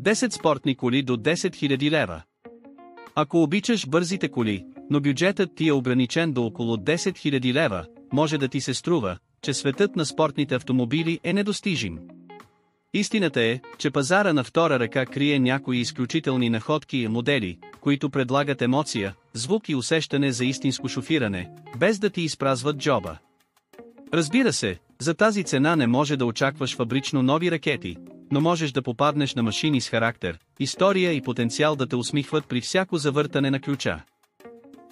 10 спортни коли до 10 000 лева. Ако обичаш бързите коли, но бюджетът ти е ограничен до около 10 000 лева, може да ти се струва, че светът на спортните автомобили е недостижим. Истината е, че пазара на втора ръка крие някои изключителни находки и модели, които предлагат емоция, звук и усещане за истинско шофиране, без да ти изпразват джоба. Разбира се, за тази цена не може да очакваш фабрично нови ракети, но можеш да попаднеш на машини с характер, история и потенциал да те усмихват при всяко завъртане на ключа.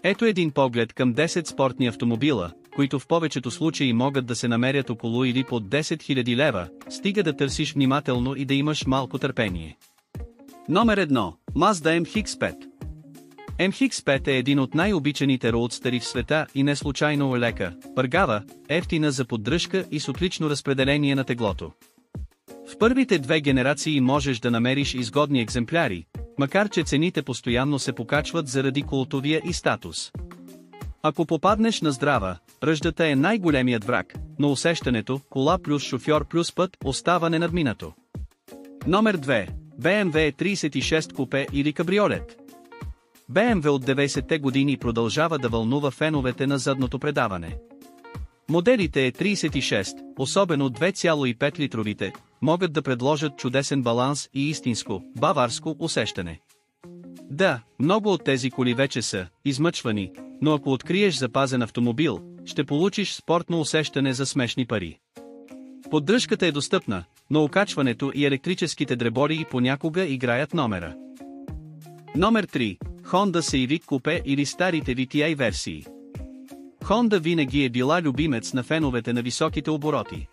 Ето един поглед към 10 спортни автомобила, които в повечето случаи могат да се намерят около или под 10 000 лева, стига да търсиш внимателно и да имаш малко търпение. Номер 1. Mazda MX-5. MX-5 е един от най-обичаните роудстъри в света и не случайно е лека, пъргава, евтина за поддръжка и с отлично разпределение на теглото. В първите две генерации можеш да намериш изгодни екземпляри, макар че цените постоянно се покачват заради култовия и статус. Ако попаднеш на здрава, ръждата е най-големият враг, но усещането, кола плюс шофьор плюс път, остава ненадминато. Номер 2. BMW 36 купе или кабриолет. BMW от 90-те години продължава да вълнува феновете на задното предаване. Моделите E36, особено 2,5 литровите, могат да предложат чудесен баланс и истинско, баварско усещане. Да, много от тези коли вече са измъчвани, но ако откриеш запазен автомобил, ще получиш спортно усещане за смешни пари. Поддръжката е достъпна, но окачването и електрическите дребори понякога играят номера. Номер 3. Honda Civic Coupe или старите VTI версии. Honda винаги е била любимец на феновете на високите обороти.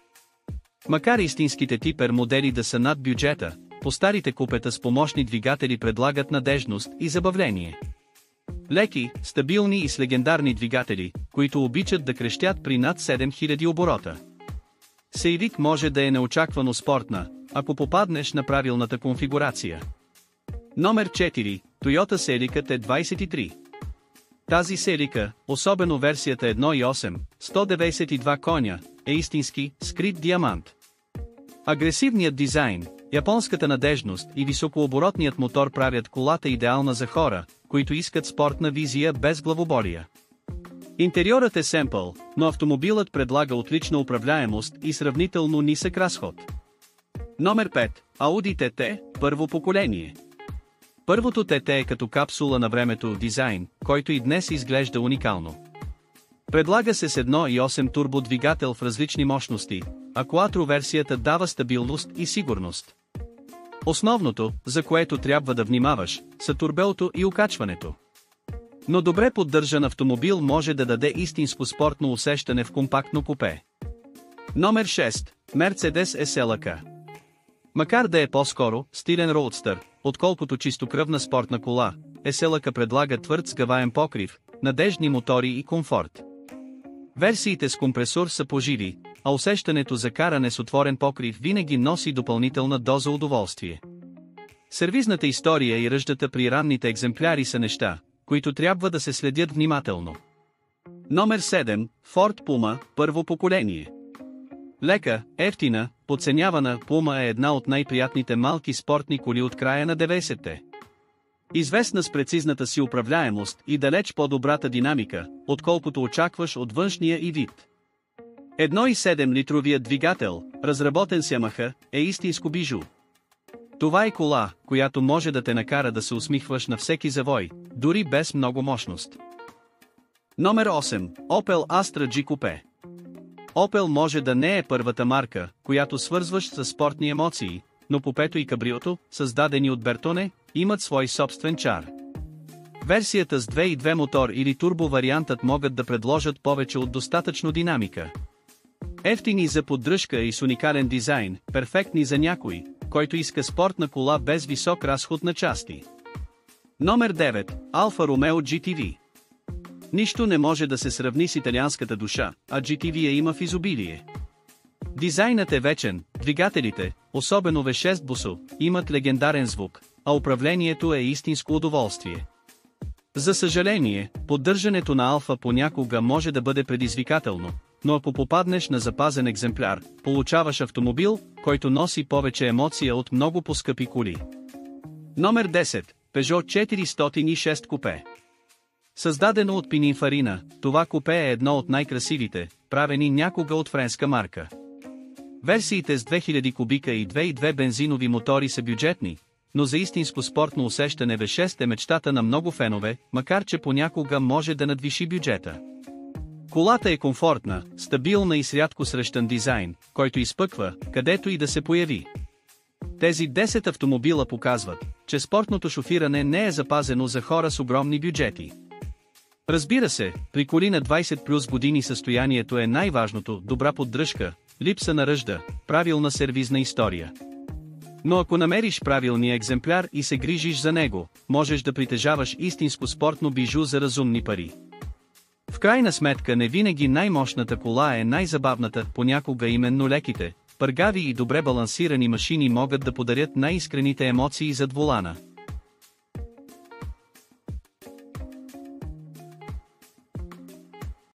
Макар истинските типер модели да са над бюджета, по-старите купета с помощни двигатели предлагат надежност и забавление. Леки, стабилни и с легендарни двигатели, които обичат да крещят при над 7000 оборота. Civic може да е неочаквано спортна, ако попаднеш на правилната конфигурация. Номер 4. Toyota Celica T23. Тази Celica, особено версията 1.8, 192 коня, е истински, скрит диамант. Агресивният дизайн, японската надежност и високооборотният мотор правят колата идеална за хора, които искат спортна визия без главоболия. Интериорът е семпъл, но автомобилът предлага отлична управляемост и сравнително нисък разход. Номер 5. Audi TT, първо поколение. Първото TT е като капсула на времето дизайн, който и днес изглежда уникално. Предлага се с 1.8 турбодвигател в различни мощности, а Quattro версията дава стабилност и сигурност. Основното, за което трябва да внимаваш, са турбото и окачването. Но добре поддържан автомобил може да даде истинско спортно усещане в компактно купе. Номер 6. Mercedes SLK. Макар да е по-скоро стилен роудстър, отколкото чистокръвна спортна кола, SLK предлага твърд сгъваем покрив, надеждни мотори и комфорт. Версиите с компресор са поживи, а усещането за каране с отворен покрив винаги носи допълнителна доза удоволствие. Сервизната история и ръждата при ранните екземпляри са неща, които трябва да се следят внимателно. Номер 7. Ford Puma, първо поколение. Лека, евтина, подценявана, Puma е една от най-приятните малки спортни коли от края на 90-те. Известна с прецизната си управляемост и далеч по-добрата динамика, отколкото очакваш от външния и вид. 1.7 литровият двигател, разработен с Yamaha, е истинско бижу. Това е кола, която може да те накара да се усмихваш на всеки завой, дори без много мощност. Номер 8. Opel Astra G Coupe. Opel може да не е първата марка, която свързваш с спортни емоции, но купето и кабриото, създадени от Бертоне, имат свой собствен чар. Версията с 2.2 мотор или турбо вариантът могат да предложат повече от достатъчно динамика. Ефтини за поддръжка и с уникален дизайн, перфектни за някой, който иска спортна кола без висок разход на части. Номер 9. Alfa Romeo GTV. Нищо не може да се сравни с италианската душа, а GTV я има в изобилие. Дизайнът е вечен, двигателите, особено V6 бусо, имат легендарен звук, а управлението е истинско удоволствие. За съжаление, поддържането на Алфа понякога може да бъде предизвикателно, но ако попаднеш на запазен екземпляр, получаваш автомобил, който носи повече емоция от много по-скъпи коли. Номер 10. Peugeot 406 купе. Създадено от Пининфарина, това купе е едно от най-красивите, правени някога от френска марка. Версиите с 2000 кубика и 2.2 бензинови мотори са бюджетни, но за истинско спортно усещане V6 е мечтата на много фенове, макар че понякога може да надвиши бюджета. Колата е комфортна, стабилна и с рядко срещан дизайн, който изпъква, където и да се появи. Тези 10 автомобила показват, че спортното шофиране не е запазено за хора с огромни бюджети. Разбира се, при коли на 20 плюс години състоянието е най-важното, добра поддръжка, липса на ръжда, правилна сервизна история. Но ако намериш правилния екземпляр и се грижиш за него, можеш да притежаваш истинско спортно бижу за разумни пари. В крайна сметка не винаги най-мощната кола е най-забавната, понякога именно леките, пъргави и добре балансирани машини могат да подарят най-искрените емоции зад волана.